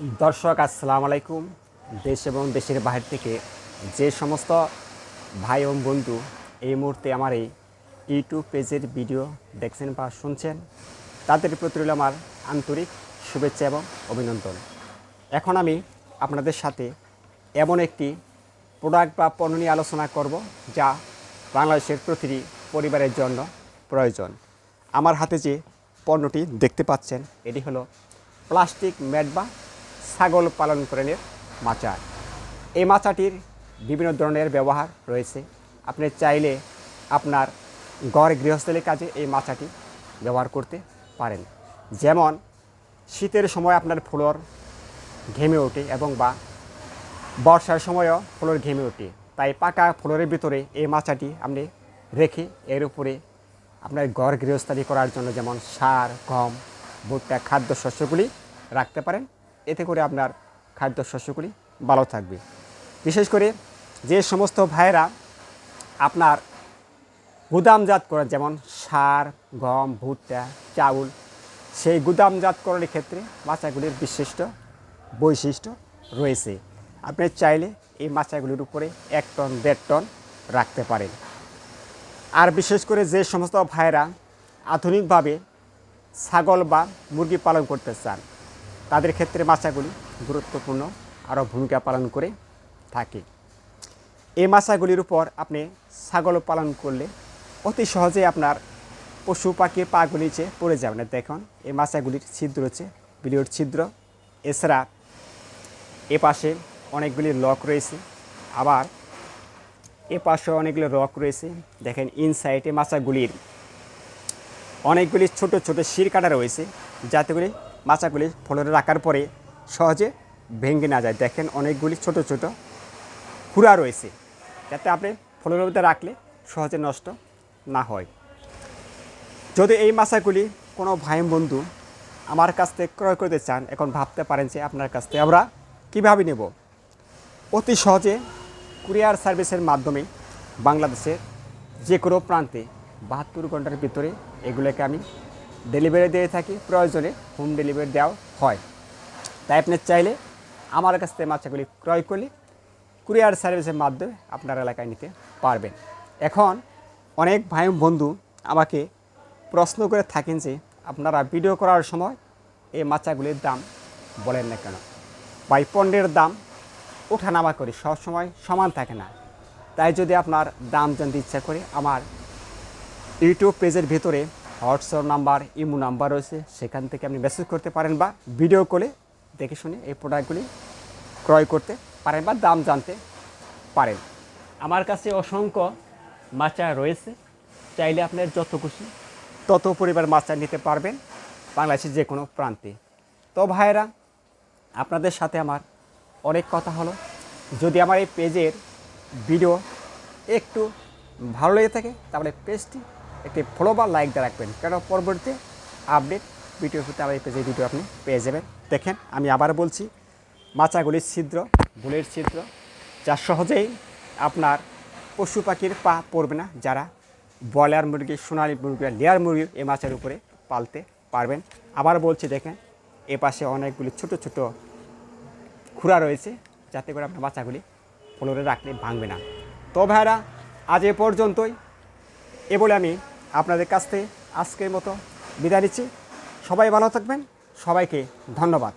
दर्शक আসসালামু আলাইকুম। দেশ এবং দেশের বাইরে থেকে যে সমস্ত ভাই এবং বন্ধু এই মুহূর্তে আমার এই ইউটিউব পেজের ভিডিও দেখছেন বা শুনছেন, তাদের প্রতি রইল আমার আন্তরিক শুভেচ্ছা এবং অভিনন্দন। এখন আমি আপনাদের সাথে এমন একটি প্রোডাক্ট বা পণ্য নিয়ে আলোচনা করব যা বাংলাদেশের প্রতিটি পরিবারের জন্য প্রয়োজন। আমার হাতে যে পণ্যটি দেখতে পাচ্ছেন, এটি হলো প্লাস্টিক ম্যাট বা ছাগল পালনকরণের মাচা। এই মাচাটির বিভিন্ন ধরনের ব্যবহার রয়েছে। আপনি চাইলে আপনার ঘর গৃহস্থলীর কাজে এই মাচাটি ব্যবহার করতে পারেন। যেমন শীতের সময় আপনার ফ্লোর ঘেমে ওঠে এবং বা বর্ষার সময়ও ফ্লোর ঘেমে ওঠে, তাই পাকা ফ্লোরের ভিতরে এই মাচাটি আপনি রেখে এর উপরে আপনার ঘর গৃহস্থালি করার জন্য যেমন সার, গম, ভুট্টা, খাদ্যশস্যগুলি রাখতে পারেন। এতে করে আপনার খাদ্যশস্যগুলি ভালো থাকবে। বিশেষ করে যে সমস্ত ভাইয়েরা আপনার গুদামজাত করেন, যেমন সার, গম, ভুট্টা, চাউল, সেই গুদামজাতকরণের ক্ষেত্রে মাচাগুলির বিশিষ্ট বৈশিষ্ট্য রয়েছে। আপনি চাইলে এই মাচাগুলির উপরে 1 টন 1.5 টন রাখতে পারেন। আর বিশেষ করে যে সমস্ত ভাইয়েরা আধুনিকভাবে ছাগল বা মুরগি পালন করতে চান, তাদের ক্ষেত্রে মাচাগুলি গুরুত্বপূর্ণ আরও ভূমিকা পালন করে থাকে। এই মাচাগুলির উপর আপনি ছাগল পালন করলে অতি সহজে আপনার পশু পাখির পাগুলি নিচে পড়ে যাবে না। দেখুন, এই মাচাগুলির ছিদ্র হচ্ছে বিলিয়র ছিদ্র। এছাড়া এ পাশে অনেকগুলি লক রয়েছে, আবার এ পাশে অনেকগুলি লক রয়েছে। দেখেন, ইনসাইডে মাচাগুলির অনেকগুলি ছোট ছোট শির কাটা রয়েছে, যাতে করে মাচাগুলি ফ্লোরে রাখার পরে সহজে ভেঙে না যায়। দেখেন, অনেকগুলি ছোট ছোট খুঁড়া রয়েছে, যাতে আপনি ফ্লোরের মধ্যে রাখলে সহজে নষ্ট না হয়। যদি এই মাচাগুলি কোনো ভাই বন্ধু আমার কাছ থেকে ক্রয় করতে চান, এখন ভাবতে পারেন যে আপনার কাছ থেকে আমরা কীভাবে নেব। অতি সহজে কুরিয়ার সার্ভিসের মাধ্যমে বাংলাদেশের যে কোনো প্রান্তে 72 ঘন্টার ভিতরে এগুলোকে আমি ডেলিভারি দিয়ে থাকি। প্রয়োজনে হোম ডেলিভারি দেওয়া হয়। তাই আপনি চাইলে আমার কাছ থেকে মাছগুলি ক্রয় করলে কুরিয়ার সার্ভিসের মাধ্যমে আপনার এলাকায় নিতে পারবেন। এখন অনেক ভাই বন্ধু আমাকে প্রশ্ন করে থাকেন যে আপনারা ভিডিও করার সময় এই মাচাগুলির দাম বলেন না কেন, বা এই পণ্যের দাম ওঠানামা করে সবসময় সমান থাকে না। তাই যদি আপনার দাম জানতে ইচ্ছা করে, আমার ইউটিউব পেজের ভিতরে হোয়াটসঅ্যাপ নাম্বার, ইমো নাম্বার রয়েছে, সেখান থেকে আপনি মেসেজ করতে পারেন বা ভিডিও কলে দেখে শুনে এই প্রোডাক্টগুলি ক্রয় করতে পারেন বা দাম জানতে পারেন। আমার কাছে অসংখ্য মাচা রয়েছে, চাইলে আপনার যত খুশি তত পরিবার মাচা নিতে পারবেন বাংলাদেশের যে কোনো প্রান্তে। তো ভাইয়েরা, আপনাদের সাথে আমার অনেক কথা হলো। যদি আমার এই পেজের ভিডিও একটু ভালো লেগে থাকে, তাহলে পেজটি একটি ফলো বা লাইক দিয়ে রাখবেন, কারণ পরবর্তীতে আপডেট ভিডিও হতে আমার এই পেজের ভিডিও আপনি পেয়ে যাবেন। দেখেন, আমি আবার বলছি, মাচাগুলির ছিদ্র, বুলের ছিদ্র, যা সহজেই আপনার পশু পাখির পা পড়বে না। যারা ব্রয়লার মুরগি, সোনালী মুরগি, লেয়ার মুরগি এই মাছের উপরে পালতে পারবেন। আবার বলছি, দেখেন এ পাশে অনেকগুলি ছোট ছোট খুঁড়া রয়েছে, যাতে করে আপনার বাচ্চাগুলি ফ্লোরে রাখলে ভাঙবে না। তো ভাইরা, আজ এ পর্যন্তই। এ বলে আমি আপনাদের কাছ থেকে আজকের মতো বিদায় নিচ্ছি। সবাই ভালো থাকবেন। সবাইকে ধন্যবাদ।